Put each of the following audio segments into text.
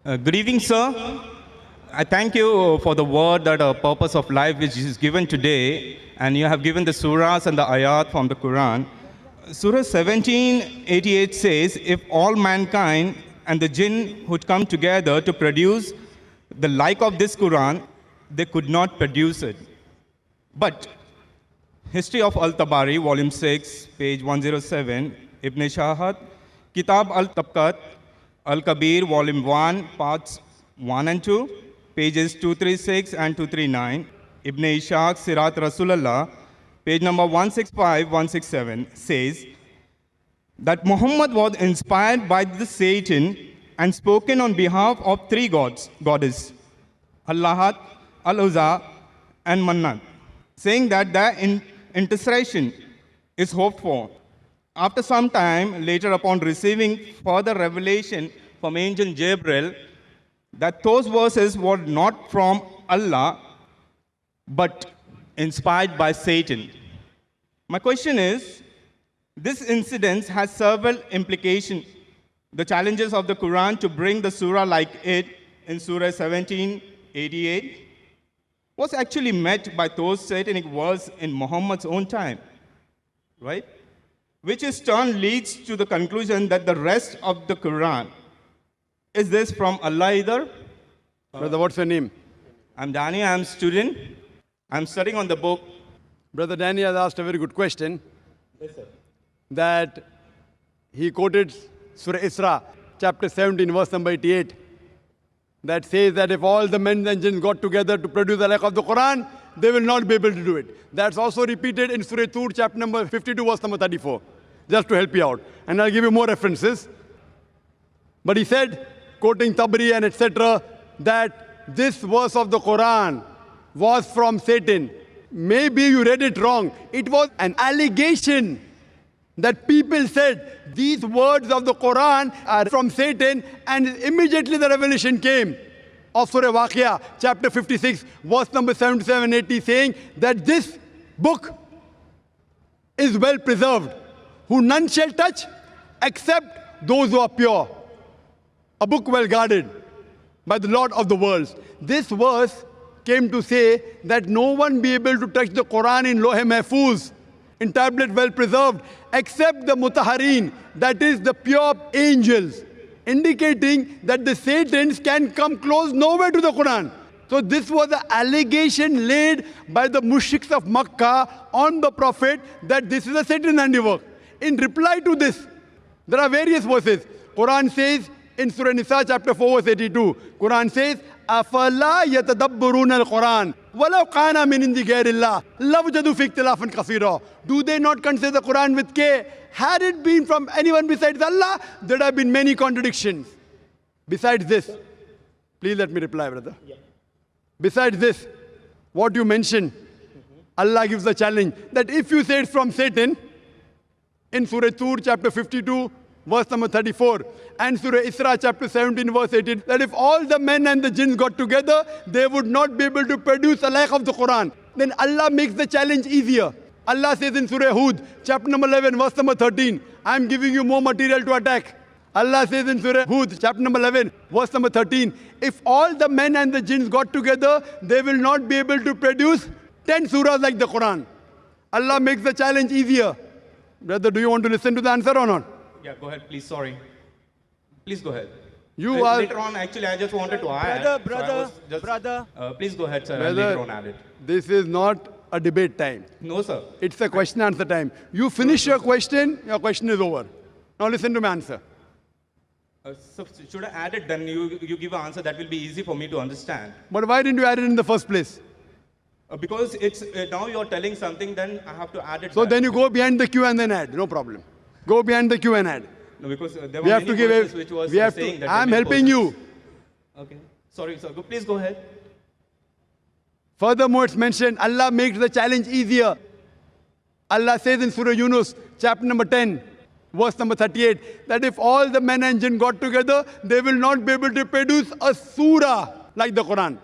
Good evening, sir. I thank you for the word that a purpose of life which is given today, and you have given the surahs and the ayat from the Quran. Surah 1788 says, if all mankind and the jinn would come together to produce the like of this Quran, they could not produce it. But History of Al-Tabari, Volume 6, page 107, Ibn Shahat, Kitab Al-Tabqat, Al-Kabir, Volume 1, parts 1 and 2, pages 236 and 239, Ibn Ishaq, Sirat Rasulullah, page number 165, 167, says that Muhammad was inspired by the Satan and spoken on behalf of three goddesses, Allahat, Al-Uzza, and Mannat, saying that their intercession is hoped for. After some time, later upon receiving further revelation from angel Gabriel, that those verses were not from Allah, but inspired by Satan. My question is, this incident has several implications. The challenges of the Quran to bring the surah like it in Surah 1788 was actually met by those satanic words in Muhammad's own time, right? Which in turn leads to the conclusion that the rest of the Quran, is this from Allah either? Brother, what's your name? I'm Danny, I'm a student. I'm studying on the book. Brother Danny has asked a very good question. Yes, sir. That he quoted Surah Isra, chapter 17, verse number 88. That says that if all the men and jinns got together to produce the like of the Quran, they will not be able to do it. That's also repeated in Surah Tur, chapter number 52, verse number 34. Just to help you out. And I'll give you more references. But he said, quoting Tabari and etc., that this verse of the Quran was from Satan. Maybe you read it wrong. It was an allegation that people said these words of the Quran are from Satan, and immediately the revelation came of Surah Waqia, chapter 56, verse number 77-80, saying that this book is well preserved, who none shall touch except those who are pure. A book well guarded by the Lord of the worlds. This verse came to say that no one be able to touch the Quran in Lohe Mahfuz, in tablet well preserved, except the Mutaharin, that is the pure angels, indicating that the Satans can come close nowhere to the Quran. So this was an allegation laid by the mushriks of Makkah on the Prophet that this is a Satan handiwork. In reply to this, there are various verses. Quran says in Surah Nisa chapter 4 verse 82, Quran says, أَفَلَا يَتَدَبَّرُونَ الْقُرْآنَ وَلَوْ قَانَ مِنْ عِنْدِ غَيْرِ اللَّهِ لَوْجَدُوا فِي اخْتِلَافًا كَثِيرًا. Do they not consider the Quran with care? Had it been from anyone besides Allah, there would have been many contradictions. Besides this, please let me reply, brother. Yeah. Besides this, what you mentioned, Allah gives the challenge that if you say it's from Satan, in Surah Tur, chapter 52, verse number 34, and Surah Isra, chapter 17, verse 18, that if all the men and the jinns got together, they would not be able to produce a like of the Quran. Then Allah makes the challenge easier. Allah says in Surah Hud, chapter number 11, verse number 13, I am giving you more material to attack. Allah says in Surah Hud, chapter number 11, verse number 13, if all the men and the jinns got together, they will not be able to produce 10 surahs like the Quran. Allah makes the challenge easier. Brother, do you want to listen to the answer or not? Yeah, go ahead, please, sorry. Please go ahead. You are... Later on, actually, I just wanted to add. Brother. Please go ahead, sir, and Brother, later on add it. this is not a debate time. No, sir. It's a question answer time. You finish your question is over. Now listen to my answer. So should I add it, then you give an answer that will be easy for me to understand. But why didn't you add it in the first place? Because it's now you're telling something, then I have to add it. So back. then you go behind the queue and then add. No problem. Go behind the queue and add. No, because there were We have many to give verses it. which was We have saying to. that I'm they may helping you. possess. Okay. Sorry, sir. Please go ahead. Furthermore, it's mentioned Allah makes the challenge easier. Allah says in Surah Yunus, chapter number 10, verse number 38, that if all the men and jinn got together, they will not be able to produce a surah like the Quran.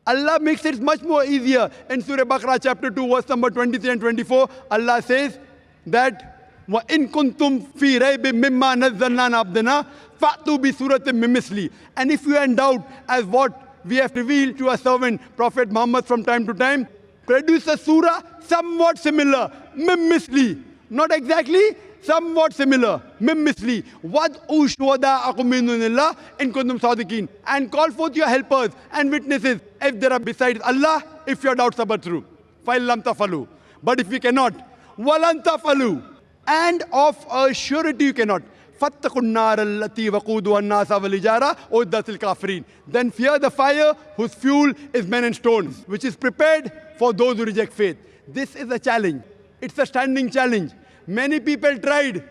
Allah makes it much more easier. In Surah Baqarah chapter 2, verse number 23 and 24, Allah says that وَإِن كُنْتُمْ فِي رَيْبٍ مِّمَّا نَزَّلْنَا عَبْدِنَا فَأْتُوا بِسُورَةٍ مِّن مِّثْلِهِ. And if you are in doubt as what we have revealed to our servant Prophet Muhammad from time to time, produce a surah somewhat similar, مِّن مِّثْلِهِ. Not exactly, somewhat similar, مِّن مِّثْلِهِ. وَادْعُوا شُهَدَاءَكُم مِّن دُونِ اللَّهِ إِن كُنتُمْ صَادِقِينَ. And call forth your helpers and witnesses if there are besides Allah, if your doubts are but true. فَإِن لَّمْ تَفْعَلُوا. But if you cannot, وَلَن تَفْعَلُوا. And of a surety you cannot. فَاتَّقُوا النَّارَ الَّتِي وَقُودُهَا النَّاسَ وَالْحِجَارَةُ أُعِدَّتْ لِلْكَافِرِينَ. Then fear the fire whose fuel is men and stones, which is prepared for those who reject faith. This is a challenge. It's a standing challenge. Many people tried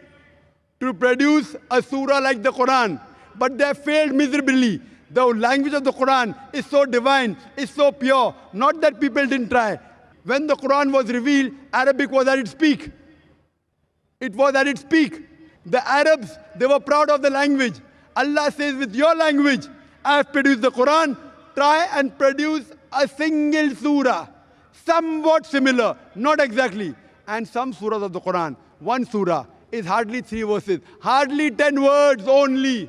to produce a surah like the Quran, but they have failed miserably. The language of the Quran is so divine, is so pure. Not that people didn't try. When the Quran was revealed, Arabic was at its peak. It was at its peak. The Arabs, they were proud of the language. Allah says, with your language, I have produced the Quran. Try and produce a single surah, somewhat similar, not exactly. And some surahs of the Quran, one surah is hardly 3 verses, hardly 10 words only.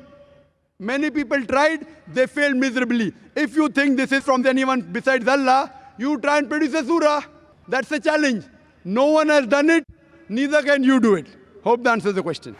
Many people tried, they failed miserably. If you think this is from anyone besides Allah, you try and produce a surah. That's a challenge. No one has done it, neither can you do it. Hope that answers the question.